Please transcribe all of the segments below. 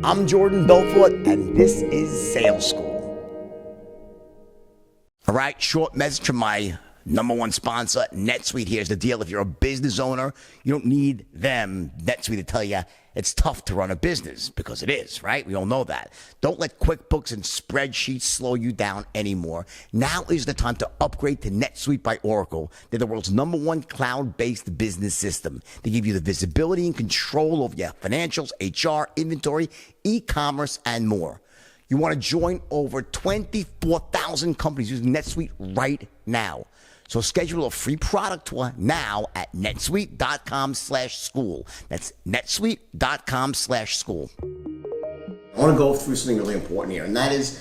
I'm Jordan Belfort, and this is Sales School. All right, short message from my number one sponsor, NetSuite. Here's the deal. If you're a business owner, you don't need them, NetSuite, to tell you it's tough to run a business, because it is, right? We all know that. Don't let QuickBooks and spreadsheets slow you down anymore. Now is the time to upgrade to NetSuite by Oracle. They're the world's number one cloud-based business system. They give you the visibility and control over your financials, HR, inventory, e-commerce, and more. You want to join over 24,000 companies using NetSuite right now. So schedule a free product tour now at netsuite.com/school. That's netsuite.com/school. I want to go through something really important here, and that is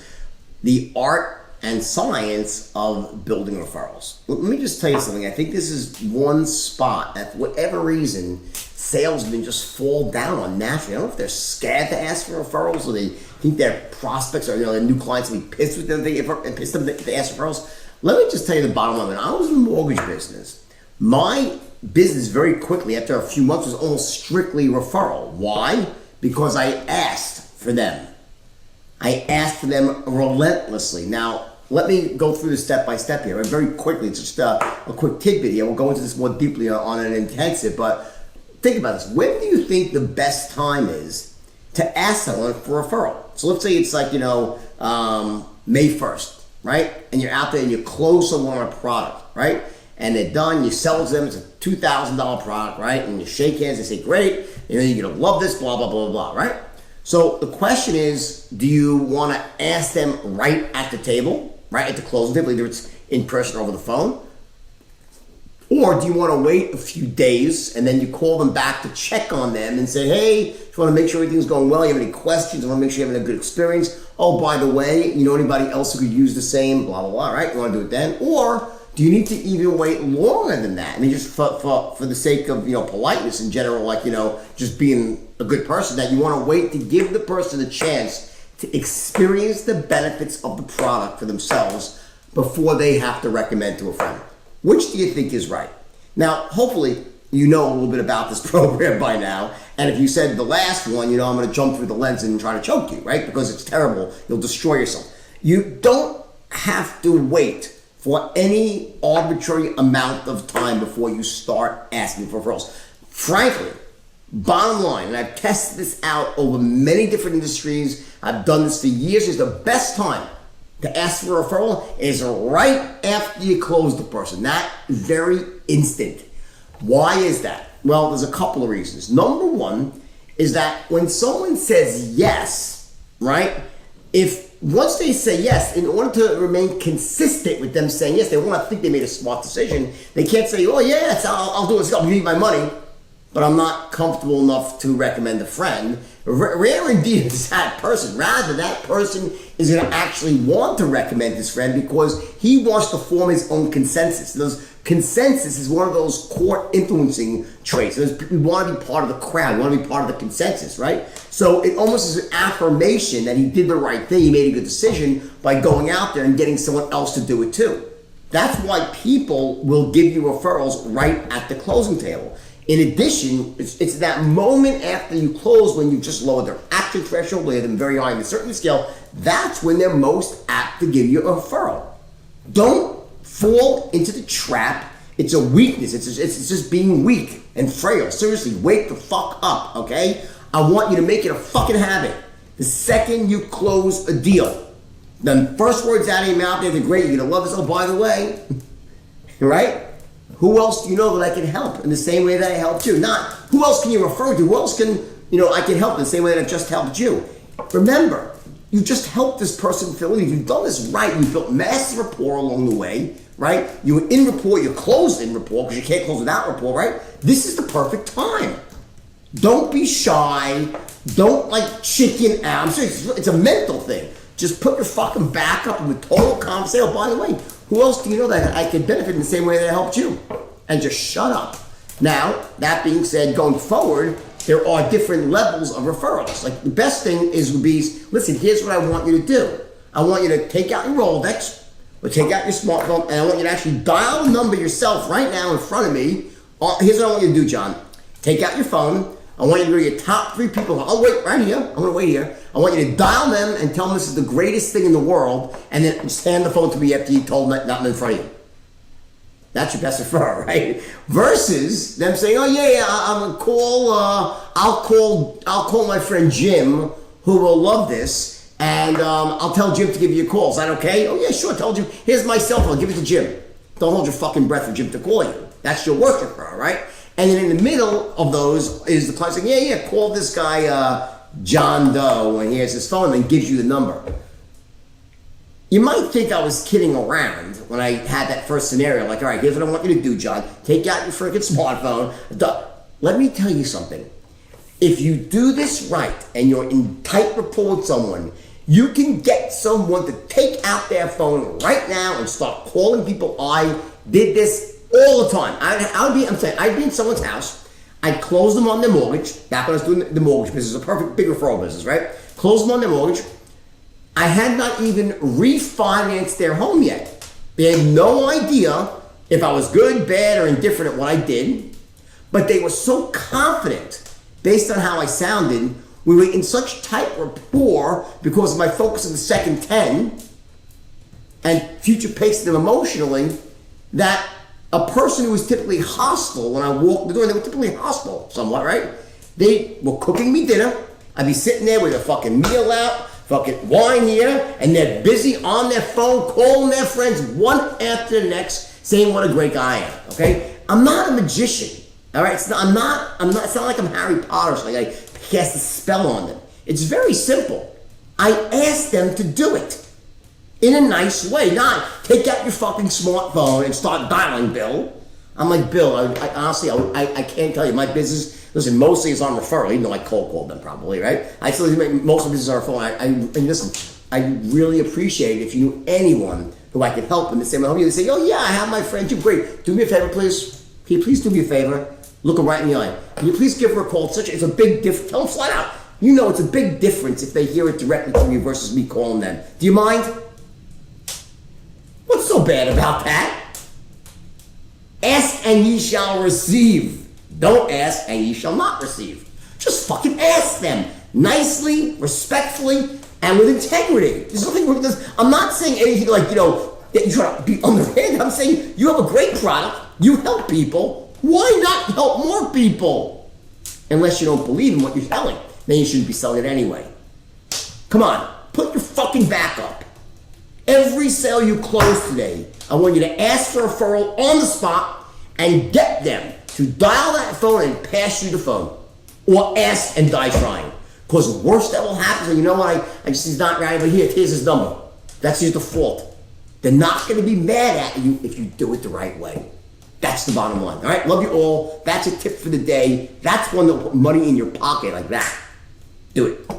the art and science of building referrals. Let me just tell you something. I think this is one spot that, for whatever reason, salesmen just fall down on naturally. I don't know if they're scared to ask for referrals, or they think their prospects or their new clients will be pissed with them and pissed them to ask referrals. Let me just tell you the bottom line. When I was in the mortgage business, my business very quickly, after a few months, was almost strictly referral. Why? Because I asked for them. I asked for them relentlessly. Now, let me go through this step by step here. Very quickly, it's just a quick tidbit here. We'll go into this more deeply on an intensive, but think about this. When do you think the best time is to ask someone for a referral? So let's say it's like, May 1st. Right? And you're out there and you close someone on a product, right? And they're done, you sell to them, it's a $2,000 product, right? And you shake hands and say, great, you're gonna love this, blah, blah, blah, blah, right? So the question is, do you wanna ask them right at the table, right at the closing table, either it's in person or over the phone? Or do you wanna wait a few days and then you call them back to check on them and say, hey, just wanna make sure everything's going well, you have any questions, I wanna make sure you're having a good experience. Oh, by the way, you know anybody else who could use the same, blah, blah, blah, right? You want to do it then? Or do you need to even wait longer than that? I mean, just for the sake of, politeness in general, like, just being a good person, that you want to wait to give the person a chance to experience the benefits of the product for themselves before they have to recommend to a friend. Which do you think is right? Now, hopefully, you know a little bit about this program by now. And if you said the last one, I'm going to jump through the lens and try to choke you, right? Because it's terrible. You'll destroy yourself. You don't have to wait for any arbitrary amount of time before you start asking for referrals. Frankly, bottom line, and I've tested this out over many different industries. I've done this for years. Is the best time to ask for a referral is right after you close the person. That very instant. Why is that? Well, there's a couple of reasons. Number one is that when someone says yes, right? If once they say yes, in order to remain consistent with them saying yes, they want to think they made a smart decision. They can't say, oh yes, I'll do it, I'll give you my money, but I'm not comfortable enough to recommend a friend. Rare indeed is that person. Rather, that person is going to actually want to recommend his friend because he wants to form his own consensus. Consensus is one of those core influencing traits. We want to be part of the crowd. We want to be part of the consensus, right? So it almost is an affirmation that he did the right thing. He made a good decision by going out there and getting someone else to do it too. That's why people will give you referrals right at the closing table. In addition, it's that moment after you close when you just lowered their action threshold, lay them very high in the certainty scale, that's when they're most apt to give you a referral. Don't fall into the trap. It's a weakness. It's just being weak and frail. Seriously, wake the fuck up, okay? I want you to make it a fucking habit. The second you close a deal, the first words out of your mouth, they're great, you're gonna love this. Oh, by the way, right? Who else do you know that I can help in the same way that I helped you? Not who else can you refer to? Who else can, I can help in the same way that I just helped you? Remember, you just helped this person fill in. If you've done this right, you built massive rapport along the way, right? You were in rapport, you closed in rapport because you can't close without rapport, right? This is the perfect time. Don't be shy. Don't chicken out. I'm serious, it's a mental thing. Just put your fucking back up and with total calm say, oh, by the way, who else do you know that I could benefit in the same way that I helped you? And just shut up. Now, that being said, going forward, there are different levels of referrals. The best thing would be, listen, here's what I want you to do. I want you to take out your Rolodex or take out your smartphone, and I want you to actually dial a number yourself right now in front of me. Here's what I want you to do, John. Take out your phone. I I want you to go to your top 3 people. I'll wait right here. I'm going to wait here. I want you to dial them and tell them this is the greatest thing in the world, and then stand the phone to me after you told them nothing in front of you. That's your best referral, right? Versus them saying, "Oh yeah, I'm gonna call. I'll call my friend Jim, who will love this, and I'll tell Jim to give you a call. Is that okay? Oh yeah, sure. Tell Jim. Here's my cell phone. Give it to Jim. Don't hold your fucking breath for Jim to call you. That's your work referral, right? And then in the middle of those is the client saying, yeah, call this guy John Doe, and he has his phone and gives you the number." You might think I was kidding around when I had that first scenario. Like, all right, here's what I want you to do, John. Take out your freaking smartphone. Let me tell you something. If you do this right and you're in tight rapport with someone, you can get someone to take out their phone right now and start calling people. I did this all the time. I'd be in someone's house. I'd close them on their mortgage. Back when I was doing the mortgage business, a perfect big referral business, right? Close them on their mortgage. I had not even refinanced their home yet. They had no idea if I was good, bad, or indifferent at what I did, but they were so confident based on how I sounded. We were in such tight rapport because of my focus on the second 10 and future pacing them emotionally, that a person who was typically hostile when I walked the door, they were typically hostile somewhat, right? They were cooking me dinner. I'd be sitting there with a fucking meal out, fucking wine here, and they're busy on their phone calling their friends one after the next, saying what a great guy I am. Okay, I'm not a magician. All right, it's not like I'm Harry Potter or something. I cast a spell on them. It's very simple. I ask them to do it in a nice way, not take out your fucking smartphone and start dialing Bill. I'm like, Bill, I honestly, I can't tell you. My business, listen, mostly is on referral, even though I cold called them probably, right? I still make most of the business on phone. And listen, I really appreciate it if you knew anyone who I could help in the same way. They say, oh yeah, I have my friend, you great. Do me a favor, please. Can you please do me a favor? Look her right in the eye. Can you please give her a call? It's a big difference. Tell them flat out. You know it's a big difference if they hear it directly from you versus me calling them. Do you mind? What's so bad about that? Ask and ye shall receive. Don't ask and ye shall not receive. Just fucking ask them nicely, respectfully, and with integrity. There's nothing wrong with this. I'm not saying anything like, that you try to be underhanded. I'm saying you have a great product. You help people. Why not help more people? Unless you don't believe in what you're selling. Then you shouldn't be selling it anyway. Come on. Put your fucking back up. Every sale you close today, I want you to ask for a referral on the spot and get them to dial that phone and pass you the phone. Or ask and die trying. Because the worst that will happen is, you know what, I just, he's not right, but here's his number. That's his default. They're not going to be mad at you if you do it the right way. That's the bottom line. All right, love you all. That's a tip for the day. That's one that will put money in your pocket like that. Do it.